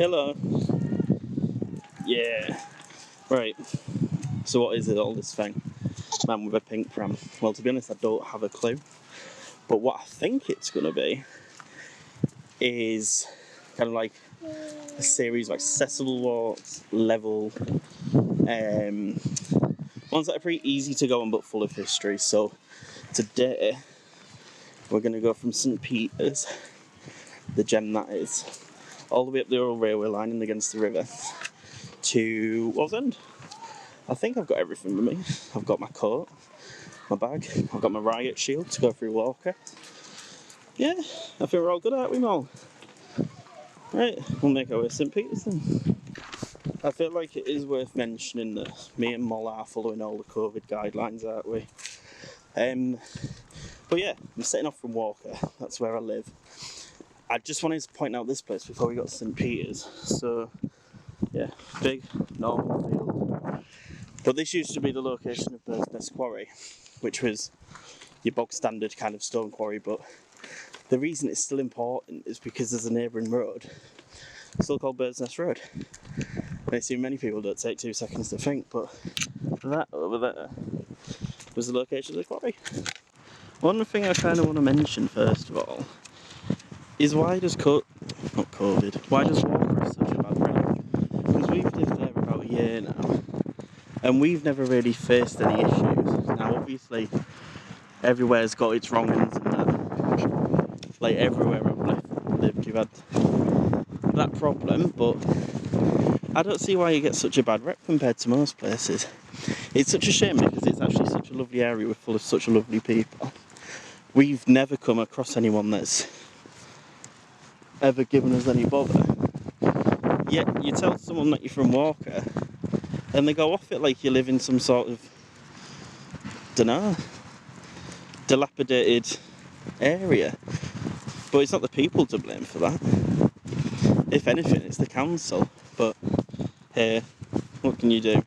Hello. Yeah. Right. So what is it, all this thing? Man with a pink pram. Well, to be honest, I don't have a clue. But what I think it's going to be is kind of like a series of accessible walks, level, ones that are pretty easy to go on but full of history. So today we're going to go from St. Peter's, the gem that is, all the way up the old railway line and against the river to Wallsend. I think I've got everything with me. I've got my coat, my bag, I've got my riot shield to go through Walker. Yeah, I think we're all good, aren't we, Mol? Right, we'll make our way to St. Peter's then. I feel like it is worth mentioning that me and Mol are following all the COVID guidelines, aren't we? But yeah, I'm setting off from Walker, that's where I live. I just wanted to point out this place before we got to St. Peter's. So, yeah, big, normal field. But this used to be the location of Bird's Nest Quarry, which was your bog standard kind of stone quarry, but the reason it's still important is because there's a neighbouring road, still called Bird's Nest Road. And I assume many people don't take 2 seconds to think, but that over there was the location of the quarry. One thing I kind of want to mention first of all is why does why does Walker have such a bad rep? Because we've lived there about a year now, and we've never really faced any issues. Now obviously everywhere's got its wrong ends and that. Like everywhere I've lived you've had that problem, but I don't see why you get such a bad rep compared to most places. It's such a shame because it's actually such a lovely area, we're full of such lovely people. We've never come across anyone that's ever given us any bother. Yet you tell someone that you're from Walker and they go off it like you live in some sort of, dunno, dilapidated area. But it's not the people to blame for that. If anything, it's the council. But hey, what can you do?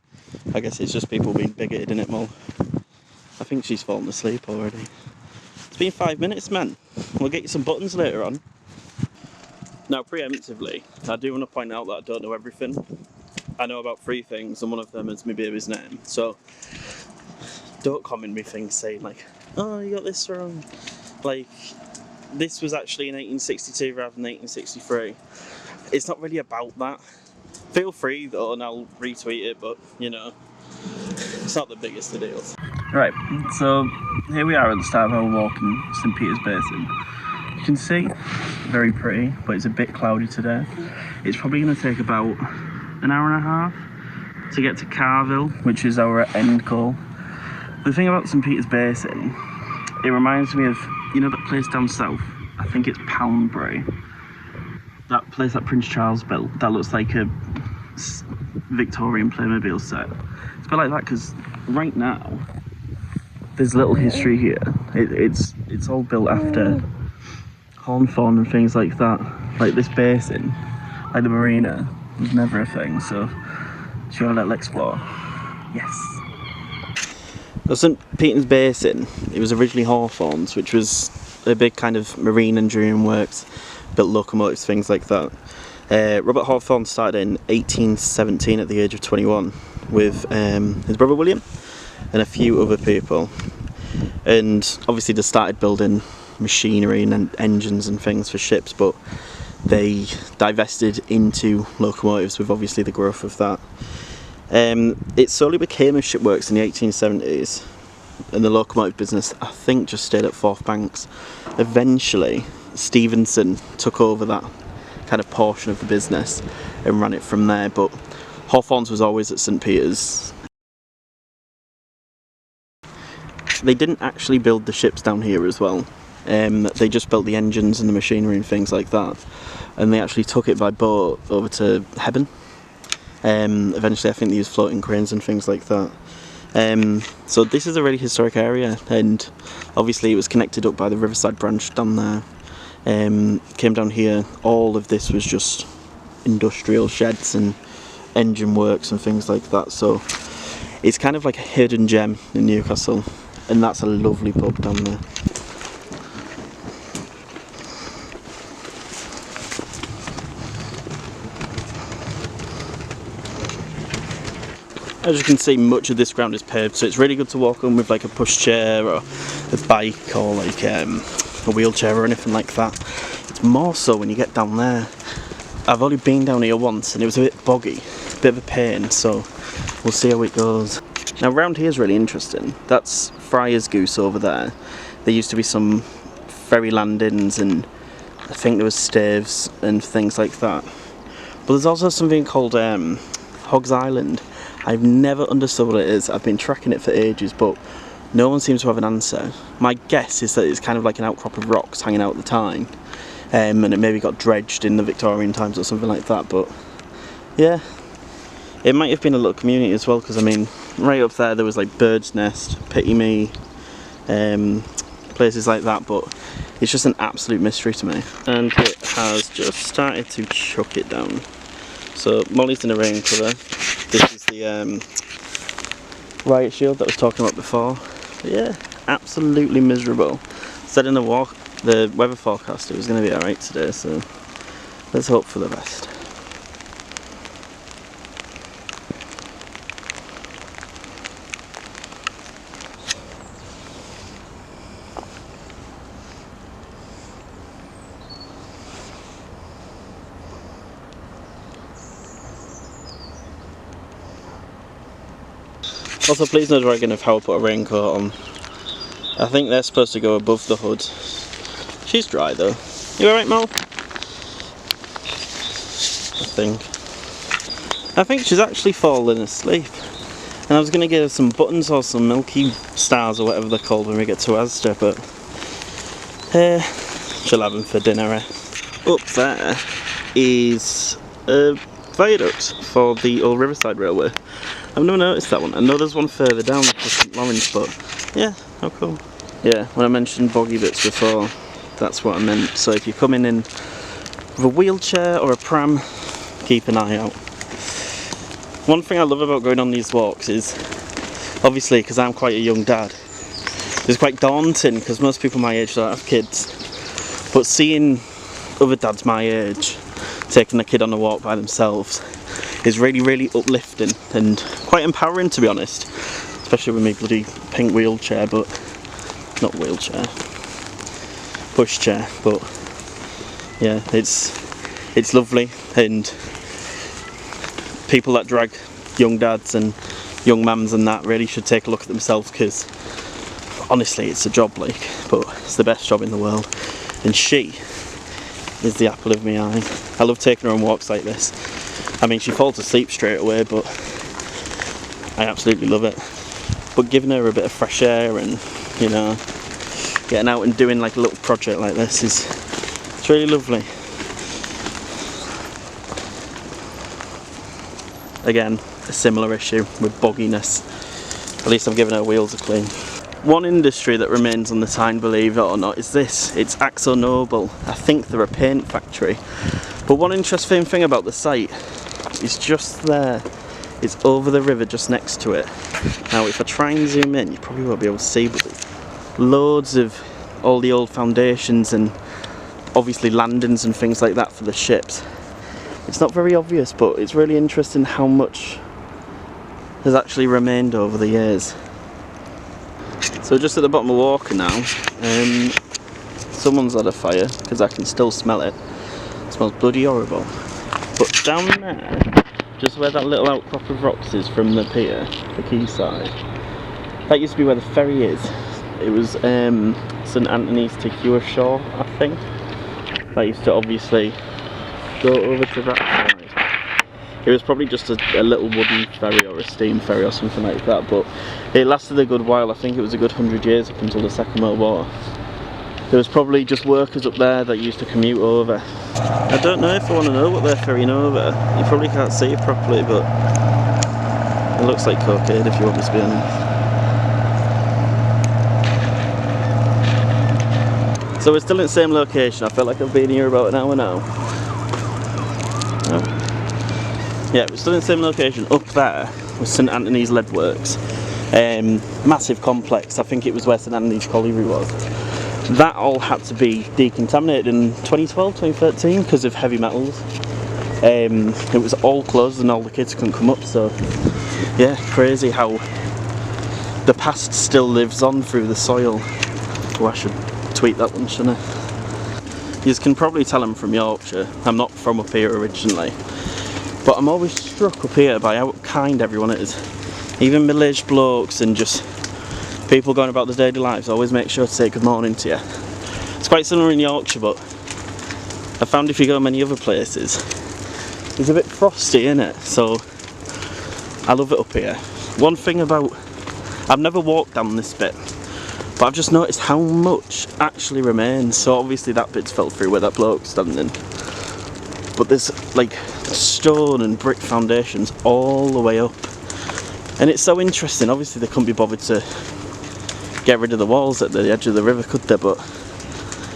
I guess it's just people being bigoted, innit, Mol? I think she's fallen asleep already. It's been 5 minutes, man. We'll get you some buttons later on. Now, preemptively, I do want to point out that I don't know everything. I know about 3 things, and one of them is my baby's name. So, don't comment me things saying like, oh, you got this wrong. Like, this was actually in 1862 rather than 1863. It's not really about that. Feel free though, and I'll retweet it, but you know, it's not the biggest of deals. Right, so here we are at the start of our walk in St. Peter's Basin. You can see, very pretty, but it's a bit cloudy today. It's probably going to take about an hour and a half to get to Carville, which is our end goal. The thing about St. Peter's Basin, it reminds me of, you know that place down south? I think it's Poundbury. That place that Prince Charles built, that looks like a Victorian Playmobil set. It's a bit like that because right now, there's little history here. It's all built after Hawthorne and things like that. Like this basin, like the marina, was never a thing, so shall I let explore? Yes. The St. Peter's Basin, it was originally Hawthorne's, which was a big kind of marine engineering works, built locomotives, things like that. Robert Hawthorne started in 1817 at the age of 21 with his brother William and a few other people. And obviously they started building machinery and engines and things for ships, but they divested into locomotives with obviously the growth of that. It slowly became a shipworks in the 1870s, and the locomotive business I think just stayed at Forth Banks. Eventually Stevenson took over that kind of portion of the business and ran it from there, but Hawthorne's was always at St. Peter's. They didn't actually build the ships down here as well. They just built the engines and the machinery and things like that, and they actually took it by boat over to Hebburn. Eventually I think they used floating cranes and things like that. So this is a really historic area, and obviously it was connected up by the Riverside Branch down there. Came down here, all of this was just industrial sheds and engine works and things like that, so it's kind of like a hidden gem in Newcastle, and that's a lovely pub down there. As you can see, much of this ground is paved, so it's really good to walk on with like a pushchair or a bike or like a wheelchair or anything like that. It's more so when you get down there. I've only been down here once and it was a bit boggy, a bit of a pain, so we'll see how it goes. Now round here is really interesting. That's Friar's Goose over there. There used to be some ferry landings and I think there was staves and things like that. But there's also something called Hog's Island. I've never understood what it is. I've been tracking it for ages, but no one seems to have an answer. My guess is that it's kind of like an outcrop of rocks hanging out at the time, and it maybe got dredged in the Victorian times or something like that. But yeah, it might have been a little community as well, because I mean, right up there was like Bird's Nest, Pity Me, places like that. But it's just an absolute mystery to me. And it has just started to chuck it down. So Molly's in a rain cover. This is the riot shield that I was talking about before. But yeah, absolutely miserable. Said in the weather forecast it was going to be alright today, so let's hope for the best. Also, please no dragging of how I put a raincoat on. I think they're supposed to go above the hood. She's dry though. You alright, Mel? I think she's actually fallen asleep. And I was going to give her some buttons or some Milky Stars or whatever they're called when we get to Asda, but she'll have them for dinner. Up there is a viaduct for the old Riverside Railway. I've never noticed that one. I know there's one further down for St Lawrence, but yeah, how cool. Yeah, when I mentioned boggy bits before, that's what I meant. So if you're coming in with a wheelchair or a pram, keep an eye out. One thing I love about going on these walks is, obviously because I'm quite a young dad, it's quite daunting because most people my age don't have kids. But seeing other dads my age taking a kid on a walk by themselves is really, really uplifting and quite empowering, to be honest. Especially with my bloody pink wheelchair, but not wheelchair, pushchair. But yeah, it's lovely, and people that drag young dads and young mums and that really should take a look at themselves, because honestly, it's a job, like, but it's the best job in the world. And she is the apple of my eye. I love taking her on walks like this. I mean, she falls asleep straight away, but I absolutely love it. But giving her a bit of fresh air and, you know, getting out and doing like a little project like this it's really lovely. Again, a similar issue with bogginess. At least I'm giving her wheels a clean. One industry that remains on the Tyne, believe it or not, is this. It's Axo Nobel. I think they're a paint factory. But one interesting thing about the site is just there. It's over the river just next to it. Now if I try and zoom in, you probably won't be able to see, but there's loads of all the old foundations and obviously landings and things like that for the ships. It's not very obvious, but it's really interesting how much has actually remained over the years. So just at the bottom of Walker now, someone's had a fire, because I can still smell it. It smells bloody horrible. But down there, just where that little outcrop of rocks is from the pier, the quayside, that used to be where the ferry is. It was St Anthony's to Hewershaw, I think. That used to obviously go over to that side. It was probably just a little wooden ferry or a steam ferry or something like that, but it lasted a good while. I think it was a good 100 years up until the Second World War. There was probably just workers up there that used to commute over. I don't know if I want to know what they're ferrying over. You probably can't see it properly, but it looks like cocaine if you want me to be honest. So we're still in the same location. I feel like I've been here about an hour now. Oh. Yeah, we're still in the same location. Up there was St Anthony's Lead Works. Massive complex. I think it was where St Anthony's Colliery was. That all had to be decontaminated in 2012, 2013 because of heavy metals. It was all closed and all the kids couldn't come up, so yeah, crazy how the past still lives on through the soil. Oh, I should tweet that one, shouldn't I? You can probably tell I'm from Yorkshire. I'm not from up here originally, but I'm always struck up here by how kind everyone is. Even middle-aged blokes and just people going about their daily lives always make sure to say good morning to you. It's quite similar in Yorkshire, but I found if you go many other places, it's a bit frosty, innit? So I love it up here. One thing about, I've never walked down this bit, but I've just noticed how much actually remains. So obviously that bit's fell through where that bloke's standing, but there's like stone and brick foundations all the way up, and it's so interesting. Obviously they couldn't be bothered to get rid of the walls at the edge of the river, could they? But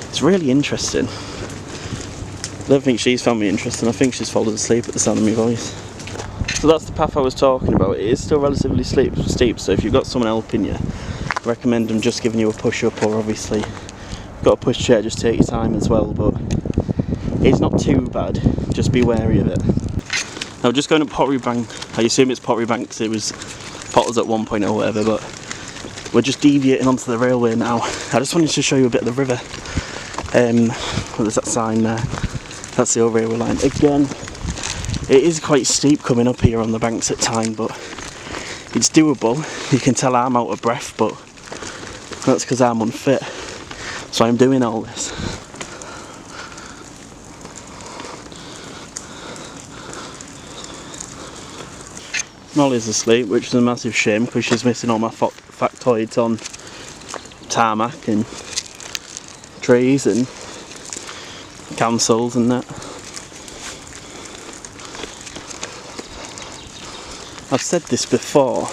it's really interesting. I don't think she's found me interesting. I think she's fallen asleep at the sound of my voice. So that's the path I was talking about. It is still relatively steep, so if you've got someone helping you, I recommend them just giving you a push up, or obviously if you've got a push chair, just take your time as well, but it's not too bad, just be wary of it. Now just going up Pottery Bank, I assume it's Pottery Bank because it was Potters at one point or whatever, but we're just deviating onto the railway now. I just wanted to show you a bit of the river. Well, there's that sign there, that's the old railway line. Again, it is quite steep coming up here on the banks at time, but it's doable. You can tell I'm out of breath, but that's because I'm unfit, so I'm doing all this. Molly's asleep, which is a massive shame because she's missing all my factoids on tarmac and trees and councils and that. I've said this before,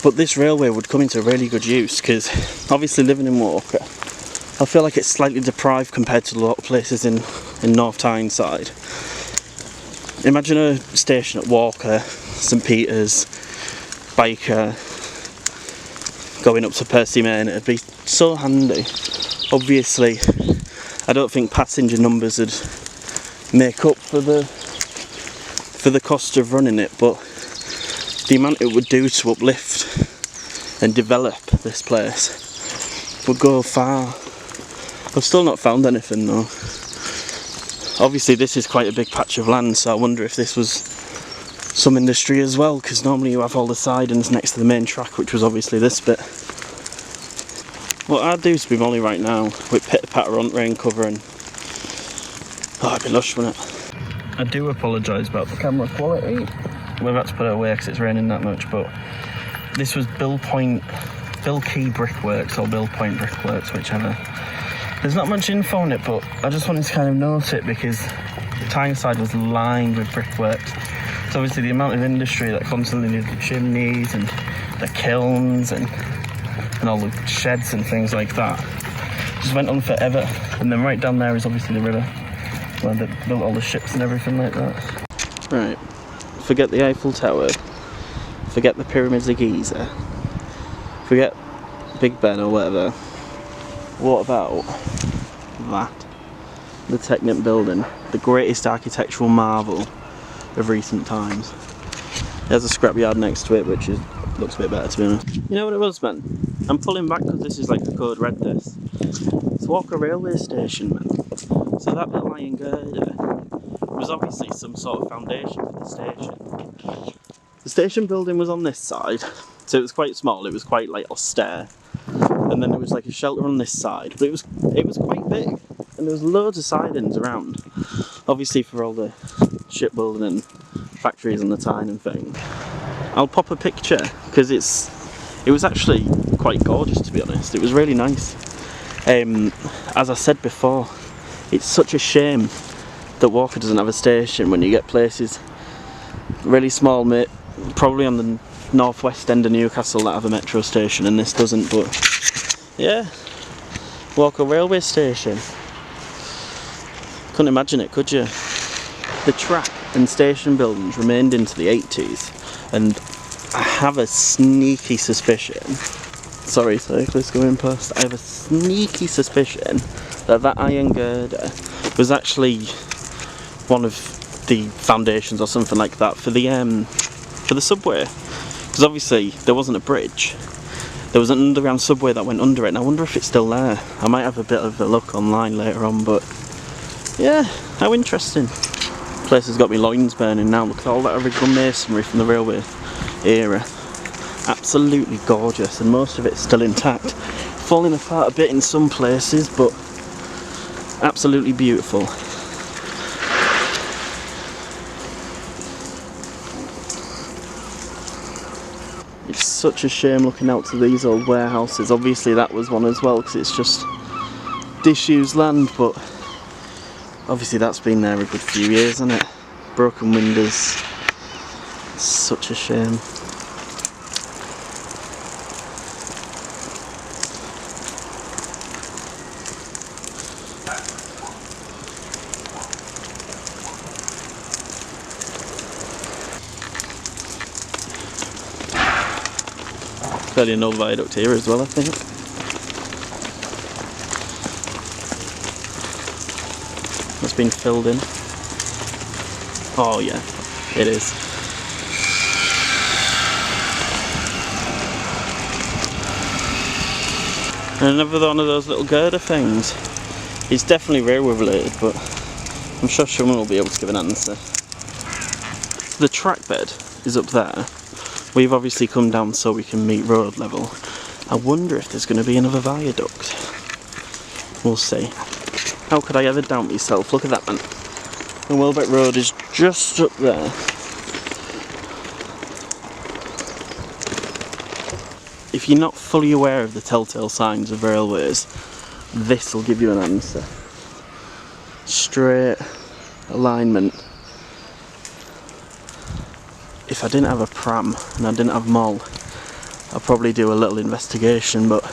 but this railway would come into really good use because obviously living in Walker, I feel like it's slightly deprived compared to a lot of places in North Tyneside. Imagine a station at Walker, St Peter's, Biker, going up to Percy Main. It'd be so handy. Obviously, I don't think passenger numbers would make up for the cost of running it, but the amount it would do to uplift and develop this place would go far. I've still not found anything though. Obviously this is quite a big patch of land, so I wonder if this was some industry as well, because normally you have all the sidings next to the main track, which was obviously this bit. What I'd do to be Molly right now, with pitter-patter on rain cover, and oh, it'd be lush, wouldn't it? I do apologise about the camera quality. We've had to put it away because it's raining that much, but this was Bill Key Brickworks, or Bill Point Brickworks, whichever. There's not much info on it, but I just wanted to kind of note it because Tyneside was lined with brickworks. So obviously the amount of industry that constantly needed the chimneys and the kilns and all the sheds and things like that just went on forever. And then right down there is obviously the river where they built all the ships and everything like that. Right, forget the Eiffel Tower, forget the pyramids of Giza, forget Big Ben or whatever. What about that? The Technic building, the greatest architectural marvel of recent times. There's a scrapyard next to it, which looks a bit better, to be honest. You know what it was, man? I'm pulling back because this is like a code red, this. It's Walker Railway Station, man. So that little iron girder was obviously some sort of foundation for the station. The station building was on this side, so it was quite small, it was quite like austere. And then there was like a shelter on this side, but it was quite big, and there was loads of sidings around, obviously for all the shipbuilding and factories and the Tyne and thing. I'll pop a picture because it was actually quite gorgeous, to be honest. It was really nice. As I said before, it's such a shame that Walker doesn't have a station when you get places really small, probably on the northwest end of Newcastle that have a metro station, and this doesn't. But yeah, Walker Railway Station. Couldn't imagine it, could you? The track and station buildings remained into the 80s, and I have a sneaky suspicion, sorry cyclists going past, I have a sneaky suspicion that iron girder was actually one of the foundations or something like that for the for the subway, because obviously there wasn't a bridge. There was an underground subway that went under it, and I wonder if it's still there. I might have a bit of a look online later on, but yeah, how interesting. This place has got me loins burning now. Look at all that original masonry from the railway era. Absolutely gorgeous, and most of it's still intact. Falling apart a bit in some places, but absolutely beautiful. It's such a shame looking out to these old warehouses. Obviously that was one as well, because it's just disused land, but obviously that's been there a good few years, hasn't it? Broken windows. Such a shame. Fairly an old viaduct here as well, I think. It's been filled in. Oh yeah, it is. And another one of those little girder things. It's definitely railway related, but I'm sure someone will be able to give an answer. The track bed is up there. We've obviously come down so we can meet road level. I wonder if there's going to be another viaduct. We'll see. How could I ever doubt myself? Look at that, man. The Welbeck Road is just up there. If you're not fully aware of the telltale signs of railways, this will give you an answer. Straight alignment. If I didn't have a pram and I didn't have Moll, I'd probably do a little investigation, but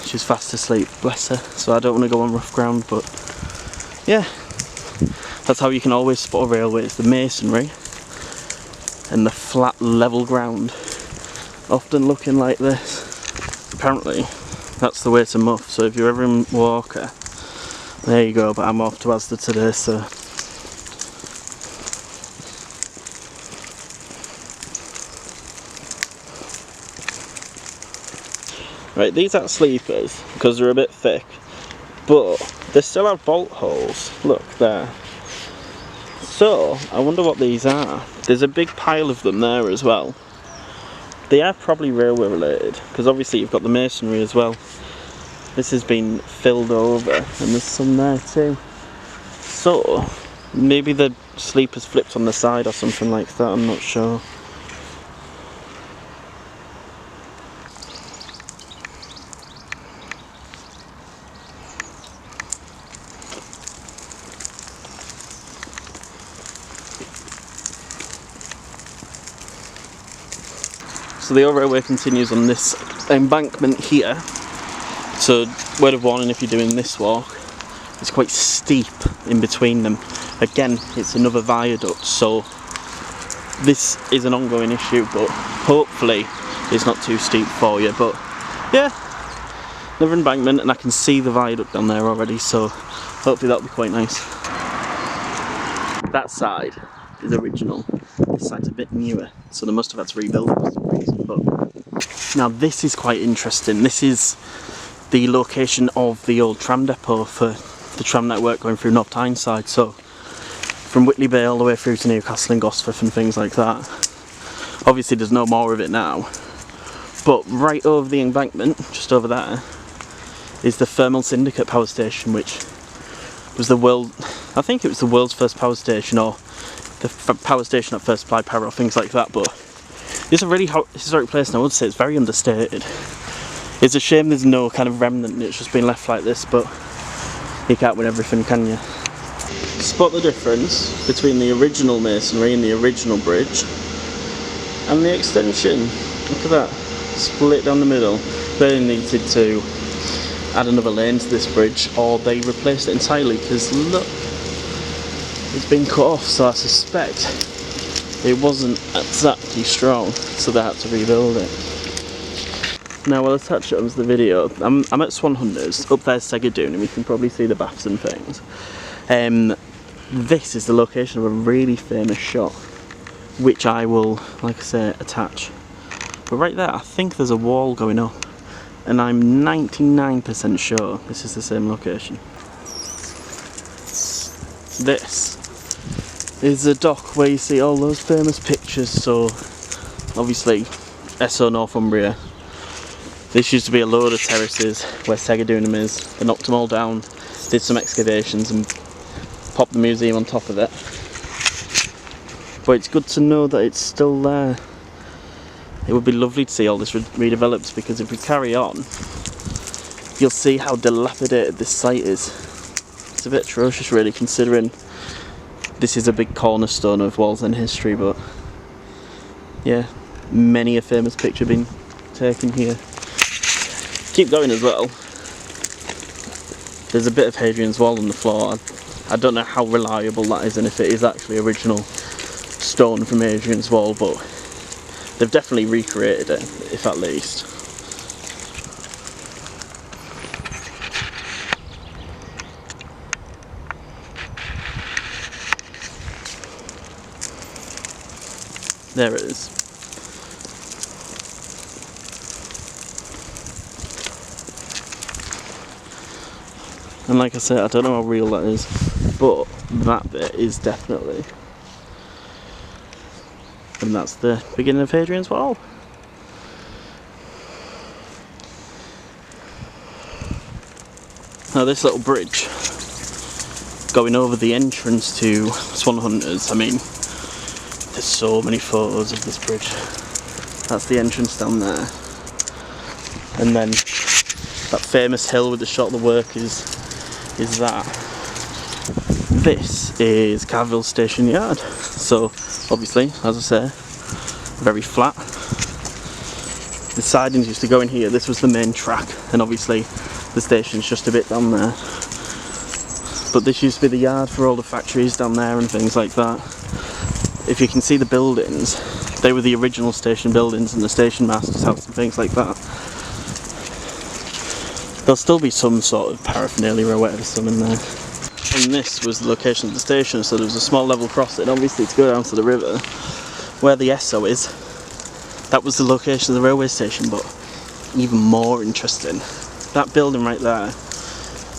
she's fast asleep, bless her, so I don't want to go on rough ground. But yeah, that's how you can always spot a railway. It's the masonry and the flat level ground, often looking like this. Apparently that's the way to Muff, so if you're ever in Walker, there you go. But I'm off to Asda today, so right, these aren't sleepers because they're a bit thick, but they still have bolt holes. Look there. So I wonder what these are. There's a big pile of them there as well. They are probably railway related, because obviously you've got the masonry as well. This has been filled over, and there's some there too. So maybe the sleeper's flipped on the side or something like that, I'm not sure. So the old railway continues on this embankment here. So word of warning, if you're doing this walk, it's quite steep in between them. Again, it's another viaduct, so this is an ongoing issue, but hopefully it's not too steep for you. But yeah, another embankment, and I can see the viaduct down there already, so hopefully that'll be quite nice. That side is original. This side's a bit newer, so they must have had to rebuild it for some reason. But now this is quite interesting. This is the location of the old tram depot for the tram network going through North Tyneside. So from Whitley Bay all the way through to Newcastle and Gosforth and things like that. Obviously there's no more of it now, but right over the embankment, just over there, is the Thermal Syndicate power station, which was I think it was the world's first power station, or the power station that first supplied power or things like that. But it's a really historic place, and I would say it's very understated. It's a shame there's no kind of remnant and it's just been left like this, but you can't win everything, can you? Spot the difference between the original masonry and the original bridge and the extension. Look at that, split down the middle. They needed to add another lane to this bridge, or they replaced it entirely, because look, it's been cut off, so I suspect it wasn't exactly strong, so they had to rebuild it. Now I'll attach it onto the video. I'm at Swan Hunters, up there's Segadoon, and we can probably see the baths and things. This is the location of a really famous shop. which I will, like I say, attach. But right there, I think there's a wall going up, and I'm 99% sure this is the same location. This is the dock where you see all those famous pictures. So obviously SO Northumbria. This used to be a load of terraces where Segadunum is. They knocked them all down, did some excavations and popped the museum on top of it. But it's good to know that it's still there. It would be lovely to see all this redeveloped, because if we carry on, you'll see how dilapidated this site is. It's a bit atrocious really, considering this is a big cornerstone of Wallsend history, but yeah, many a famous picture been taken here. Keep going as well. There's a bit of Hadrian's Wall on the floor. I don't know how reliable that is and if it is actually original stone from Hadrian's Wall, but they've definitely recreated it, if at least. There it is. And like I said, I don't know how real that is, but that bit is definitely. And that's the beginning of Hadrian's Wall. Now this little bridge going over the entrance to Swan Hunters, I mean, there's so many photos of this bridge. That's the entrance down there. And then that famous hill with the shot of the workers is that. This is Carville Station Yard. So obviously, as I say, very flat. The sidings used to go in here. This was the main track, and obviously the station's just a bit down there. But this used to be the yard for all the factories down there and things like that. If you can see the buildings, they were the original station buildings and the station master's house and things like that. There'll still be some sort of paraphernalia or whatever, some in there. And this was the location of the station, so there was a small level crossing, obviously, to go down to the river, where the SO is. That was the location of the railway station, but even more interesting, that building right there,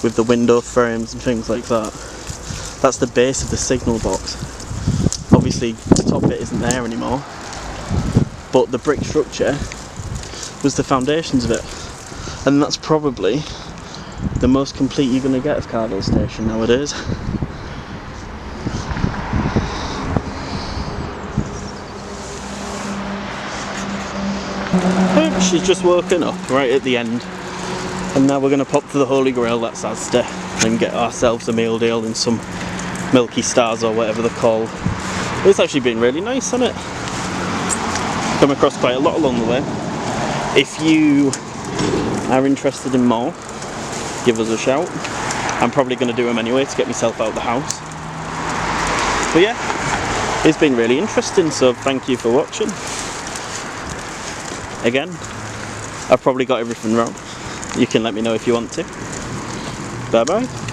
with the window frames and things like that, that's the base of the signal box. Obviously, the top bit isn't there anymore, but the brick structure was the foundations of it. And that's probably the most complete you're going to get of Carville Station nowadays. She's just woken up right at the end, and now we're going to pop to the Holy Grail, that's Asda, and get ourselves a meal deal in some Milky Stars or whatever they're called. It's actually been really nice, hasn't it? Come across quite a lot along the way. If you are interested in more, give us a shout. I'm probably going to do them anyway to get myself out of the house. But yeah, it's been really interesting, so thank you for watching. Again, I've probably got everything wrong. You can let me know if you want to. Bye bye.